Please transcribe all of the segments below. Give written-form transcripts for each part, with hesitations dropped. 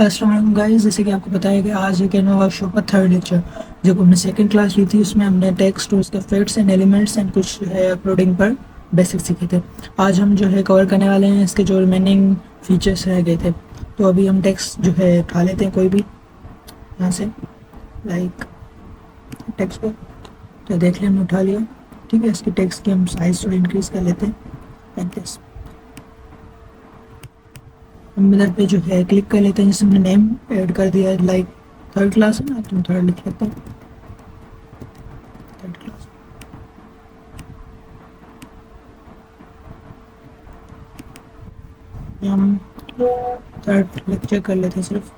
अस्सलाम वालेकुम गाइस। जैसे कि आपको पता है कि आज है कैनवा वर्कशॉप का थर्ड लेक्चर। जब हमने सेकंड क्लास ली थी उसमें हमने टेक्स्ट और उसके इफेक्ट्स एंड एलिमेंट्स एंड कुछ जो है अपलोडिंग पर बेसिक सीखे थे। आज हम जो है कवर करने वाले हैं इसके जो रिमेनिंग फीचर्स रह गए थे। तो अभी हम टेक्स्ट जो है उठा लेते हैं कोई भी यहाँ से, लाइक टेक्स्ट को। तो देख लिया हमने उठा लिया। ठीक है, इसकी टेक्स्ट की हम साइज थोड़ी इंक्रीज कर लेते हैं लाइक दिस। हम इधर पे जो है क्लिक कर लेते हैं, जिसमें हमने नेम ऐड कर दिया है, लाइक थर्ड क्लास है ना, तो थर्ड लिख लेते हैं, थर्ड क्लास। हम थर्ड लेक्चर कर लेते हैं सिर्फ।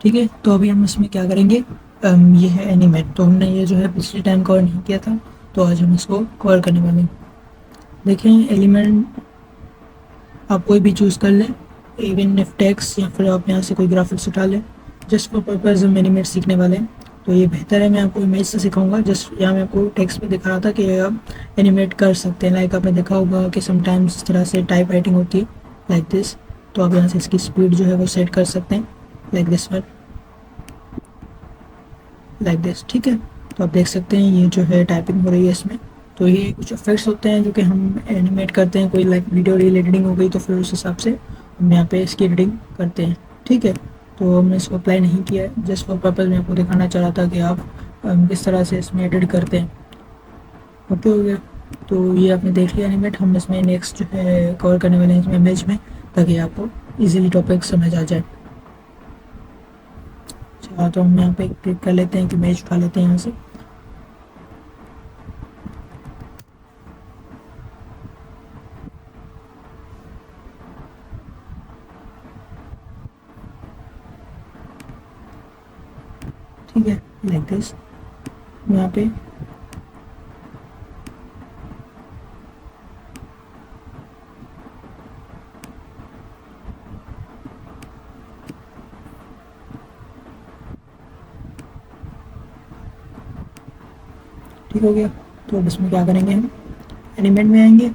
ठीक है, तो अभी हम इसमें क्या करेंगे, ये है एनिमेट। तो हमने ये जो है पिछले टाइम कवर नहीं किया था, तो आज हम इसको कवर करने वाले हैं। देखें, एलिमेंट आप कोई भी चूज़ कर लें, इवन इफ टेक्स्ट, या फिर आप यहाँ से कोई ग्राफिक्स उठा लें। जस्ट फॉर पर्पज हम एनिमेट सीखने वाले हैं, तो ये बेहतर है। मैं आपको इमेज से सिखाऊंगा। जस्ट यहाँ मैं आपको टेक्स्ट पे दिखा रहा था कि आप एनिमेट कर सकते हैं। लाइक आपने देखा होगा कि समटाइम्स इस तरह से टाइप राइटिंग होती है लाइक दिस। तो आप यहाँ से इसकी स्पीड जो है वो सेट कर सकते हैं like this one, like this. ठीक है, तो आप देख सकते हैं ये जो है टाइपिंग हो रही है इसमें। तो ये कुछ इफेक्ट्स होते हैं जो कि हम एनिमेट करते हैं। कोई लाइक वीडियो रील एडिटिंग हो गई तो फिर उस हिसाब से हम यहाँ पे इसकी एडिटिंग करते हैं। ठीक है, तो हमने इसको अप्लाई नहीं किया है, जस्ट फॉर पर्पज़ मैं आपको दिखाना चाह रहा था कि आप किस तरह से इसमें एडिट करते हैं। ओके, हो गया। तो ये आपने देख लिया एनिमेट। हम इसमें नेक्स्ट जो है कवर करने वाले हैं इसमें इमेज में, ताकि आपको ईजिली टॉपिक समझ आ जाए। अच्छा, तो हम यहाँ पे क्लिक कर लेते हैं कि इमेज उठा लेते हैं यहाँ से। ठीक है, लाइक दिस। यहाँ पे ठीक हो गया। तो अब इसमें क्या करेंगे, हम एनिमेट में आएंगे।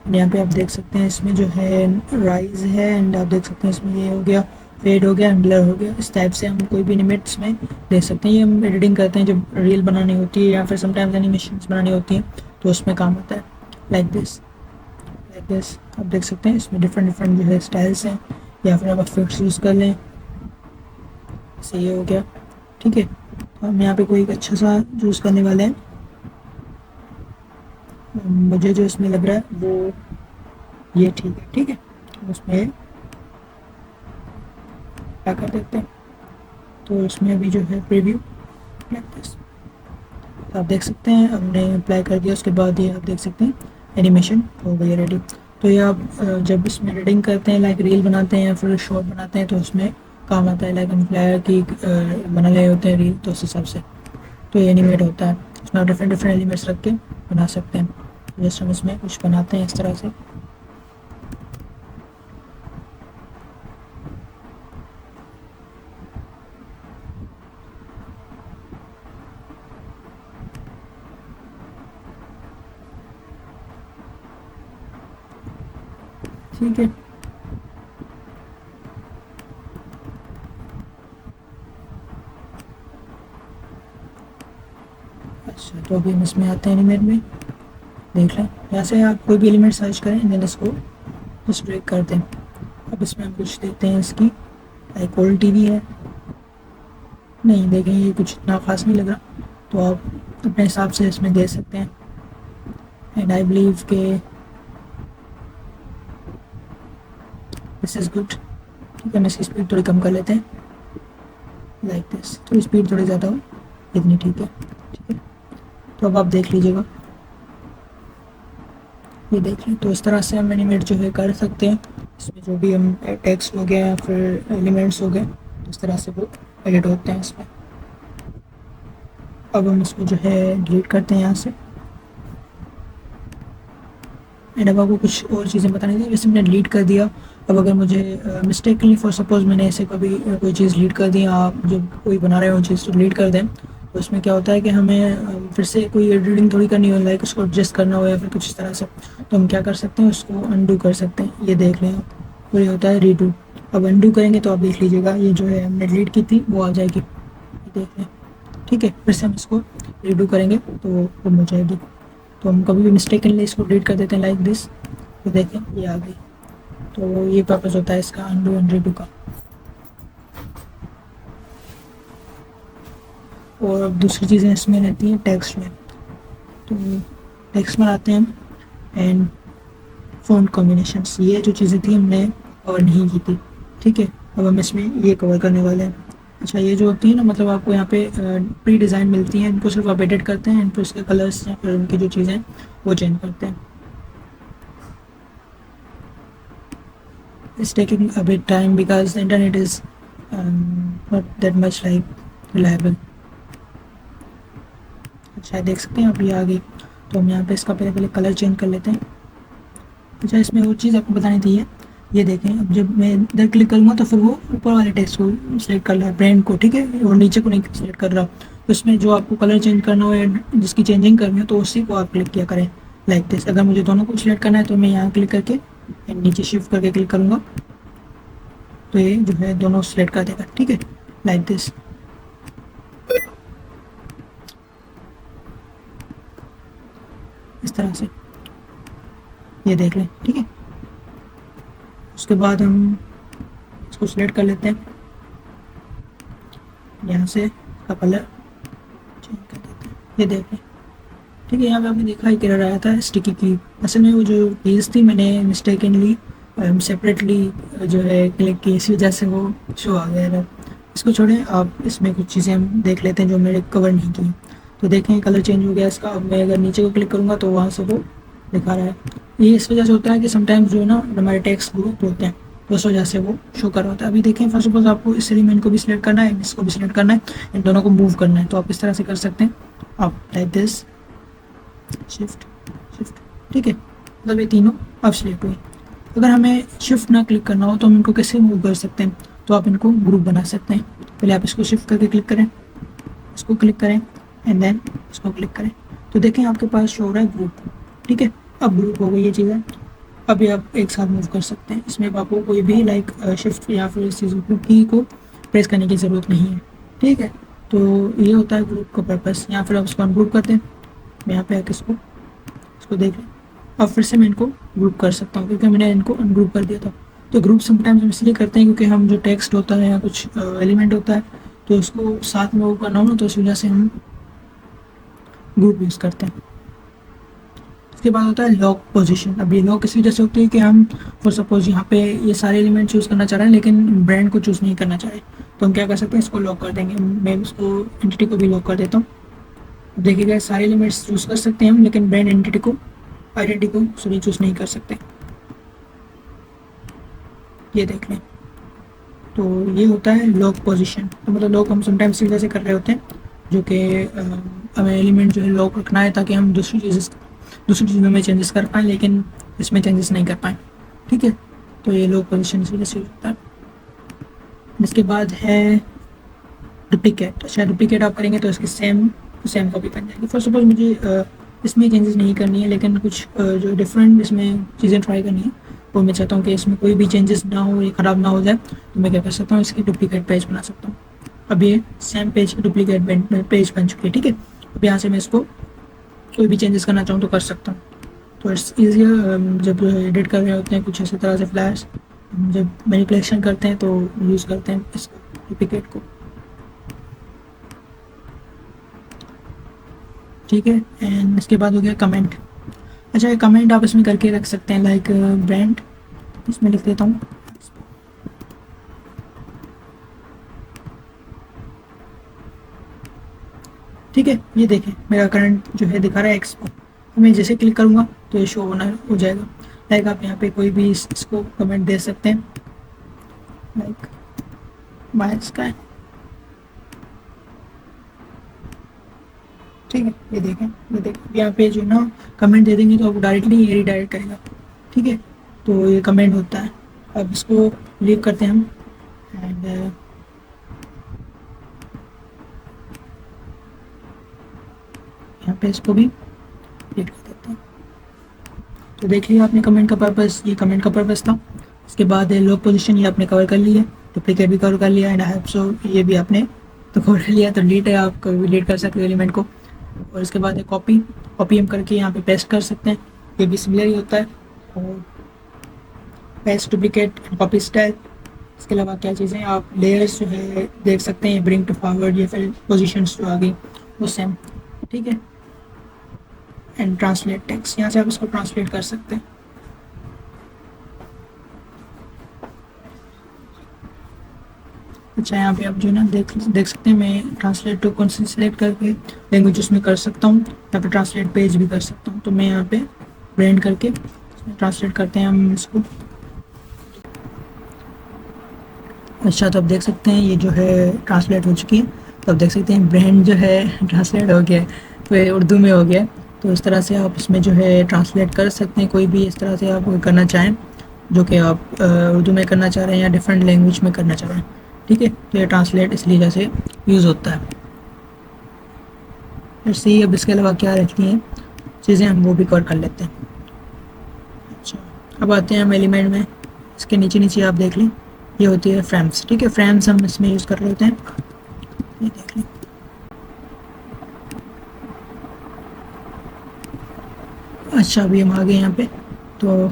यहाँ पे आप देख सकते हैं इसमें जो है राइज है, एंड आप देख सकते हैं इसमें ये हो गया, फेड हो गया, ब्लर हो गया। इस टाइप से हम कोई भी एनिमेट्स में देख सकते हैं। ये हम एडिटिंग करते हैं जब रील बनानी होती है या फिर समटाइम्स एनिमेशंस बनानी होती हैं, तो उसमें काम आता है लाइक दिस, लाइक दिस। आप देख सकते हैं इसमें डिफरेंट डिफरेंट जो है स्टाइल्स हैं, या फिर आप इफेक्ट्स यूज़ कर लें। से ये हो गया। ठीक है, तो हम यहाँ पे कोई एक अच्छा सा चूज़ करने वाले हैं। मुझे जो इसमें लग रहा है वो ये ठीक है। ठीक है, उसमें क्या कर देते हैं, तो इसमें अभी जो है प्रीव्यू लाइक दिस। आप देख सकते हैं हमने अप्लाई कर दिया, उसके बाद ये आप देख सकते हैं एनिमेशन हो गई रेडी। तो ये आप जब इसमें एडिटिंग करते हैं, लाइक रील बनाते हैं या फिर शॉर्ट बनाते हैं, तो उसमें काम आता है। लाइक हम फ्लायर की बना रहे होते हैं रील, तो उस हिसाब से तो ये एनिमेट होता है। इसमें आप डिफरेंट डिफरेंट एलिमेंट्स रख के बना सकते हैं। जैसे हम इसमें कुछ बनाते हैं इस तरह से। ठीक है, अच्छा, तो अभी हम इसमें आते हैं एनिमेट में। देख लें, यहाँ से आप कोई भी एलिमेंट सर्च करें, देन इसको जस्ट ड्रैग कर दें। अब इसमें हम कुछ देते हैं इसकी, लाइक ओल्ड टीवी है। नहीं, देखें ये कुछ इतना खास नहीं लग रहा, तो आप अपने हिसाब से इसमें दे सकते हैं। एंड आई बिलीव के दिस इज़ गुड। ठीक है, हम इसकी स्पीड थोड़ी कम कर लेते हैं लाइक दिस। तो स्पीड थोड़ी ज़्यादा हो, इतनी ठीक है। ठीक है, तो अब आप देख लीजिएगा, ये देख लें। तो इस तरह से हम एनिमेट जो है कर सकते हैं। इसमें जो भी हम टेक्स्ट हो गया या फिर एलिमेंट्स हो गए, तो इस तरह से वो एडिट होते हैं इसमें। अब हम इसको जो है डिलीट करते हैं यहाँ से। एंड अब आपको कुछ और चीज़ें बतानी थी, जैसे मैंने डिलीट कर दिया। अब अगर मुझे मिस्टेकली फॉर सपोज मैंने ऐसे कभी कोई चीज़ डिलीट कर दी, आप जब कोई बना रहे हो चीज़ तो डिलीट कर दें, तो उसमें क्या होता है कि हमें फिर से कोई एडिटिंग थोड़ी करनी हो, लाइक उसको एडजस्ट करना हो या फिर कुछ इस तरह से, तो हम क्या कर सकते हैं, उसको अनडू कर सकते हैं। ये देख लें आप, और ये होता है रीडू। अब अनडू करेंगे तो आप देख लीजिएगा, ये जो है हमने डिलीट की थी वो आ जाएगी, ये देख लें। ठीक है, फिर से हम इसको रीडू करेंगे तो वो हो जाएगी। तो हम कभी भी मिस्टेक के लिए इसको डिलीट कर देते हैं लाइक दिस, तो देखें ये आ गई। तो ये पर्पज़ होता है इसका अनडू एंड रीडू का। और अब दूसरी चीज़ें इसमें रहती हैं टेक्स्ट में। तो टेक्स्ट में आते हैं हम, एंड फ़ॉन्ट कॉम्बिनेशंस, ये जो चीज़ें थी हमने कवर नहीं की थी। ठीक है, अब हम इसमें ये कवर करने वाले हैं। अच्छा, ये जो होती है ना, मतलब आपको यहाँ पे प्री डिज़ाइन मिलती हैं, इनको सिर्फ आप एडिट करते हैं एंड फिर उसके कलर्स या फिर उनकी जो चीज़ें हैं वो चेंज करते हैं। It's taking a bit time because the internet is not that much like reliable. अच्छा, देख सकते हैं आप, ये आ गई। तो हम यहाँ पे इसका पहले कलर चेंज कर लेते हैं। अच्छा, इसमें वो चीज़ आपको बतानी थी है, ये देखें, अब जब मैं इधर क्लिक करूँगा तो फिर वो ऊपर वाले टेक्स्ट को सिलेक्ट कर रहा है, ब्रांड को, ठीक है, और नीचे को नहीं सिलेक्ट कर रहा। तो इसमें जो आपको कलर चेंज करना हो या जिसकी चेंजिंग करनी हो तो उसी को आप क्लिक किया करें लाइक दिस। अगर मुझे दोनों को सिलेक्ट करना है तो मैं यहाँ क्लिक करके नीचे शिफ्ट करके क्लिक करूँगा तो ये जो है दोनों सिलेक्ट कर देगा। ठीक है, लाइक दिस। इस तरह से ये देख लें। ठीक है, उसके बाद हम इसको सिलेक्ट कर लेते हैं, यहाँ से इसका कलर चेंज कर देते हैं, ये देख लें। ठीक है, यहाँ पे आपने देखा ही कलर आया था स्टिकी की। असल में वो जो कीज़ थी मैंने मिस्टेकनली सेपरेटली जो है क्लिक की, इसी वजह से वो शो आ गया था। इसको छोड़ें, आप इसमें कुछ चीज़ें हम देख लेते हैं जो मैंने कवर नहीं की। तो देखें कलर चेंज हो गया इसका। अब मैं अगर नीचे को क्लिक करूँगा तो वहाँ से वो दिखा रहा है। ये इस वजह से होता है कि समटाइम्स जो है ना हमारे टेक्स्ट ग्रुप होते हैं तो उस वजह से वो शो कर रहा होता है। अभी देखें, फर्स्ट ऑफ ऑल आपको इस एलिमेंट को भी सिलेक्ट करना है, इसको भी सिलेक्ट करना है, इन दोनों को मूव करना है। तो आप इस तरह से कर सकते हैं, आप लाइक दिस, शिफ्ट शिफ्ट। ठीक है, मतलब ये तीनों अब सिलेक्ट हुए। अगर हमें शिफ्ट ना क्लिक करना हो तो हम इनको कैसे मूव कर सकते हैं, तो आप इनको ग्रुप बना सकते हैं। पहले आप इसको शिफ्ट करके क्लिक करें, इसको क्लिक करें एंड देन इसको क्लिक करें, तो देखें आपके पास शो हो रहा है ग्रुप। ठीक है, अब ग्रुप हो गई ये चीज़ें। अभी आप एक साथ मूव कर सकते हैं। इसमें आपको कोई भी लाइक शिफ्ट या फिर इस चीज़ की को प्रेस करने की ज़रूरत नहीं है। ठीक है, तो ये होता है ग्रुप का पर्पस। या फिर आप इसको अनग्रुप करते हैं, मैं यहाँ पे आके इसको देख लें। अब फिर से मैं इनको ग्रुप कर सकता हूँ क्योंकि मैंने इनको अनग्रुप कर दिया था। तो ग्रुप समटाइम्स हम इसलिए करते हैं क्योंकि हम जो टेक्स्ट होता है या कुछ एलिमेंट होता है तो उसको साथ में वो करना हो ना, तो इस वजह से हम ग्रुप यूज़ करते हैं। उसके बाद होता है लॉक पोजीशन। अब ये लॉक इस वजह से होती है कि हम फॉर सपोज यहाँ पे ये सारे एलिमेंट चूज़ करना चाह रहे हैं लेकिन ब्रांड को चूज़ नहीं करना चाह रहे, तो हम क्या कर सकते हैं, इसको लॉक कर देंगे। मैं इसको एंटिटी को भी लॉक कर देता हूँ। देखिएगा सारे एलिमेंट्स चूज़ कर सकते हैं हम, लेकिन ब्रांड एंटिटी को सॉरी चूज़ नहीं कर सकते। ये देख लें, तो ये होता है लॉक पोजीशन। तो मतलब लॉक हम समटाइम्स इस वजह से कर रहे होते हैं जो कि हमें एलिमेंट जो है लॉक रखना है ताकि हम दूसरी चीज़ों में चेंजेस कर पाएँ लेकिन इसमें चेंजेस नहीं कर पाएँ। ठीक है, तो ये लॉक पोजीशन इस वजह से होता है। इसके बाद है डुप्लीकेट। अच्छा, डुप्लीकेट आप करेंगे तो इसकी सेम कॉपी बन जाएगी। फर्स्ट ऑफ ऑल मुझे इसमें चेंजेस नहीं करनी है लेकिन कुछ जो डिफरेंट इसमें चीज़ें ट्राई करनी है, वो मैं चाहता हूँ कि इसमें कोई भी चेंजेस ना हो, ये ख़राब ना हो जाए। तो मैं क्या कर सकता हूँ, इसकी डुप्लीकेट पेज बना सकता हूँ। अब ये सेम पेज की डुप्लीकेट पेज बन चुकी है। ठीक है, अब यहाँ से मैं इसको कोई भी चेंजेस करना चाहूँ तो कर सकता हूँ। तो इट्स ईजियर जब एडिट कर रहे होते हैं कुछ इसी तरह से फ्लैश, जब मैनिपुलेशन करते हैं तो यूज़ करते हैं इस डुप्लीकेट को। ठीक है, एंड इसके बाद हो गया कमेंट। अच्छा, ये कमेंट आप इसमें करके रख सकते हैं लाइक ब्रांड, इसमें लिख देता हूँ। ठीक है, ये देखें मेरा करंट जो है दिखा रहा है एक्सपो। मैं जैसे क्लिक करूँगा तो ये शो होना हो जाएगा। लाइक आप यहाँ पे कोई भी इसको कमेंट दे सकते हैं लाइक माय स्काई। ठीक है, ये देखें यहाँ पे जो ना कमेंट दे देंगे तो आपको डायरेक्टली ये रीडायरेक्ट करेगा। ठीक है, तो ये कमेंट होता है। अब इसको लीव करते हैं हम एंड पे इसको भी एडिट कर देते हैं। तो देख लिया आपने कमेंट का पर्पस, ये कमेंट का पर्पस था। इसके बाद लॉक पोजीशन ये आपने कवर कर लिया, डुप्लीकेट भी कवर कर लिया, एंड आई सो ये भी आपने तो कवर कर लिया। तो डिलीट है, आप कभी भी डिलीट कर सकते हो एलिमेंट को। और इसके बाद कॉपी, कॉपी हम करके यहाँ पे पेस्ट कर सकते हैं, ये भी सिमिलर ही होता है। और पेस्ट, डुप्लीकेट, कॉपी स्टाइल। इसके अलावा क्या चीज़ें आप लेयर्स जो है देख सकते हैं, ब्रिंग टू फॉरवर्ड या फिर पोजीशंस जो आ गई वो सेम, ठीक है। एंड ट्रांसलेट टेक्स्ट, यहाँ से आप इसको ट्रांसलेट कर सकते हैं। अच्छा, यहाँ पे आप जो है ना देख सकते हैं, मैं ट्रांसलेट टू कौन सी सिलेक्ट करके लैंग्वेज उसमें कर सकता हूँ, यहाँ पे ट्रांसलेट पेज भी कर सकता हूँ। तो मैं यहाँ पे ब्लेंड करके ट्रांसलेट करते हैं हम इसको। अच्छा, तो आप देख सकते हैं ये जो है ट्रांसलेट हो चुकी है। तो आप देख सकते हैं ब्रांड जो है ट्रांसलेट हो गया है, तो ये उर्दू में हो गया है। तो इस तरह से आप इसमें जो है ट्रांसलेट कर सकते हैं, कोई भी इस तरह से आप करना चाहें जो कि आप उर्दू में करना चाह रहे हैं या डिफरेंट लैंग्वेज में करना चाह रहे हैं, ठीक है। तो ये ट्रांसलेट इसलिए जैसे यूज़ होता है। ऐसे ही अब इसके अलावा क्या रहती हैं चीज़ें, हम वो भी कवर कर लेते हैं। अच्छा, अब आते हैं हम एलिमेंट में। इसके नीचे नीचे आप देख लें, ये होती है फ्रेम्स, ठीक है। फ्रेम्स हम इसमें यूज़ कर रहे होते हैं, ये देख लें। अच्छा, अभी हम आ गए यहाँ पे, तो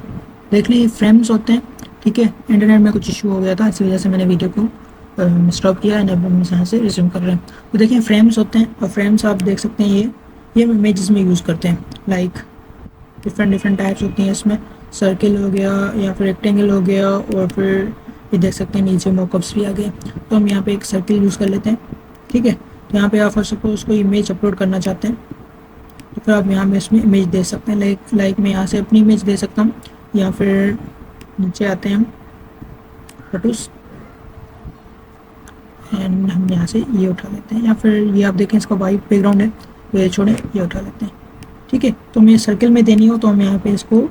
देख लें फ्रेम्स होते हैं, ठीक है। इंटरनेट में कुछ इशू हो गया था, इसी वजह से मैंने वीडियो को स्टॉप किया एंड अब हम यहाँ से रिज्यूम कर रहे हैं। तो देखिए फ्रेम्स होते हैं, और फ्रेम्स आप देख सकते हैं ये हम इमेजेस में यूज़ करते हैं। लाइक डिफरेंट टाइप्स होती हैं इसमें, सर्किल हो गया या फिर रेक्टेंगल हो गया, और फिर ये देख सकते हैं नीचे मॉकअप्स भी आ गए। तो हम यहाँ पे एक सर्किल यूज़ कर लेते हैं, ठीक है। तो यहाँ पे आप फॉर सपोज कोई इमेज अपलोड करना चाहते हैं, तो फिर आप यहाँ में इसमें इमेज दे सकते हैं। लाइक मैं यहाँ से अपनी इमेज दे सकता हूँ, या फिर नीचे आते हैं हम फोटोज़, एंड हम यहाँ से ये उठा लेते हैं, या फिर ये आप देखें इसका वाइट बैकग्राउंड है, तो ये छोड़ें, ये उठा लेते हैं, ठीक है। तो हमें सर्किल में देनी हो तो हम यहाँ पे इसको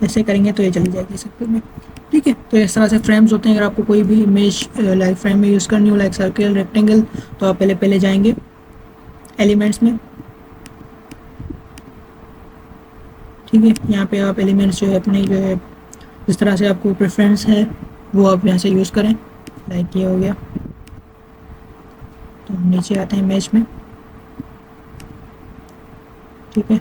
ऐसे करेंगे तो ये चली जाएगी सर्किल में, ठीक है। तो इस तरह से फ्रेम्स होते हैं। अगर आपको कोई भी इमेज लाइक फ्रेम में यूज़ करनी हो, लाइक सर्किल, रेक्टेंगल, तो आप पहले जाएंगे एलिमेंट्स में, ठीक है। यहाँ पे आप एलिमेंट्स जो है अपने जो है जिस तरह से आपको प्रेफरेंस है वो आप यहाँ से यूज़ करें। लाइक ये हो गया, तो हम नीचे आते हैं इमेज में, ठीक है।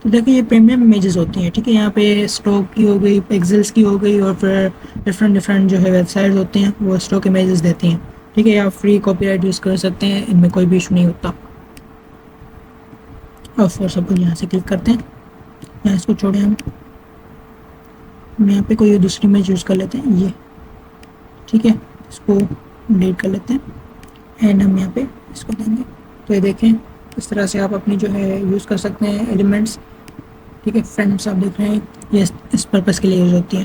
तो देखिए ये प्रीमियम इमेजेस होती हैं, ठीक है। यहाँ पे स्टॉक की हो गई, पिक्सेल्स की हो गई, और फिर डिफरेंट जो है वेबसाइट्स होती हैं वो स्टॉक इमेजेस देती हैं, ठीक है। आप फ्री कॉपीराइट यूज़ कर सकते हैं, इनमें कोई भी इशू नहीं होता। और फिर सब यहाँ से क्लिक करते हैं, यहाँ इसको छोड़ें हम यहाँ पे कोई दूसरी इमेज यूज़ कर लेते हैं, ये, ठीक है। इसको डिलीट कर लेते हैं एंड हम यहाँ पे इसको देंगे। तो ये देखें इस तरह से आप अपनी जो है यूज़ कर सकते हैं एलिमेंट्स, ठीक है। फ्रेम्स आप देख रहे हैं ये इस पर्पज़ के लिए यूज़ होती है।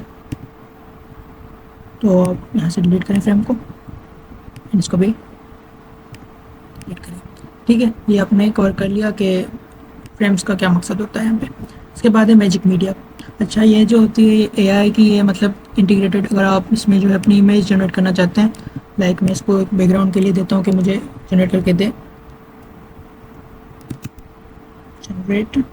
तो आप यहाँ से डिलीट करें फ्रेम को, एंड इसको भी डिलीट करें, ठीक है। ये आपने कवर कर लिया कि फ्रेम्स का क्या मकसद होता है यहाँ पे। इसके बाद है मैजिक मीडिया। अच्छा, ये जो होती है एआई की, ये मतलब इंटीग्रेटेड, अगर आप इसमें जो है अपनी इमेज जनरेट करना चाहते हैं, लाइक मैं इसको एक बैकग्राउंड के लिए देता हूँ कि मुझे जनरेट करके दे, जनरेट,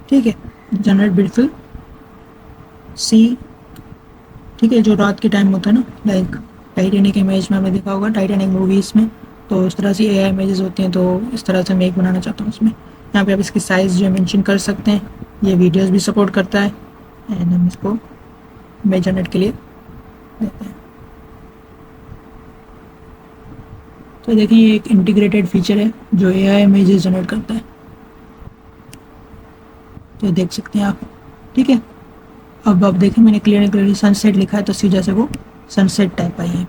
ठीक है, जनरेट ब्यूटीफुल सी, ठीक है। जो रात के टाइम होता है ना, लाइक टाइटैनिक इमेज में आपने देखा होगा, टाइटैनिक मूवीज़ में, तो इस तरह से एआई इमेजेस होती हैं। तो इस तरह से मैं एक बनाना चाहता हूँ इसमें। यहाँ पे आप इसकी साइज़ जो है मेंशन कर सकते हैं, ये वीडियोस भी सपोर्ट करता है, एंड हम इसको इमेज जनरेट के लिए देते हैं। तो देखिए ये एक इंटीग्रेटेड फीचर है जो एआई इमेजेस जनरेट करता है, तो देख सकते हैं आप, ठीक है। अब आप देखें मैंने क्लियरली सनसेट लिखा है, तो इसी वजह से वो सनसेट टाइप आई है।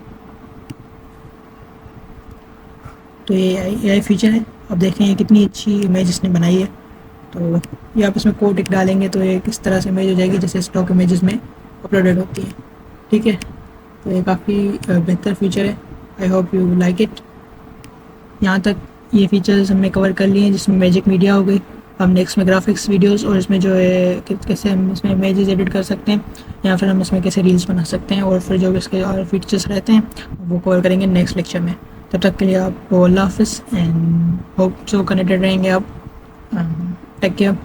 तो ये एआई फीचर है। अब देखें ये कितनी अच्छी इमेज इसने बनाई है। तो ये आप इसमें कोड एक डालेंगे तो ये किस तरह से इमेज हो जाएगी जैसे स्टॉक इमेजेस में अपलोडेड होती है, ठीक है। तो ये काफ़ी बेहतर फीचर है। I hope you like it. यहाँ तक ये फीचर्स हमने कवर कर लिए हैं, जिसमें मैजिक मीडिया हो गई, हम नेक्स्ट में ग्राफिक्स वीडियोस और इसमें जो है कैसे हम इसमें इमेजेस एडिट कर सकते हैं या फिर हम इसमें कैसे रील्स बना सकते हैं और फिर जो इसके और फीचर्स रहते हैं वो कवर करेंगे नेक्स्ट लेक्चर में। तब तक के लिए आपको अल्लाह हाफिज़ एंड होप सो कनेक्टेड रहेंगे आप। Take care.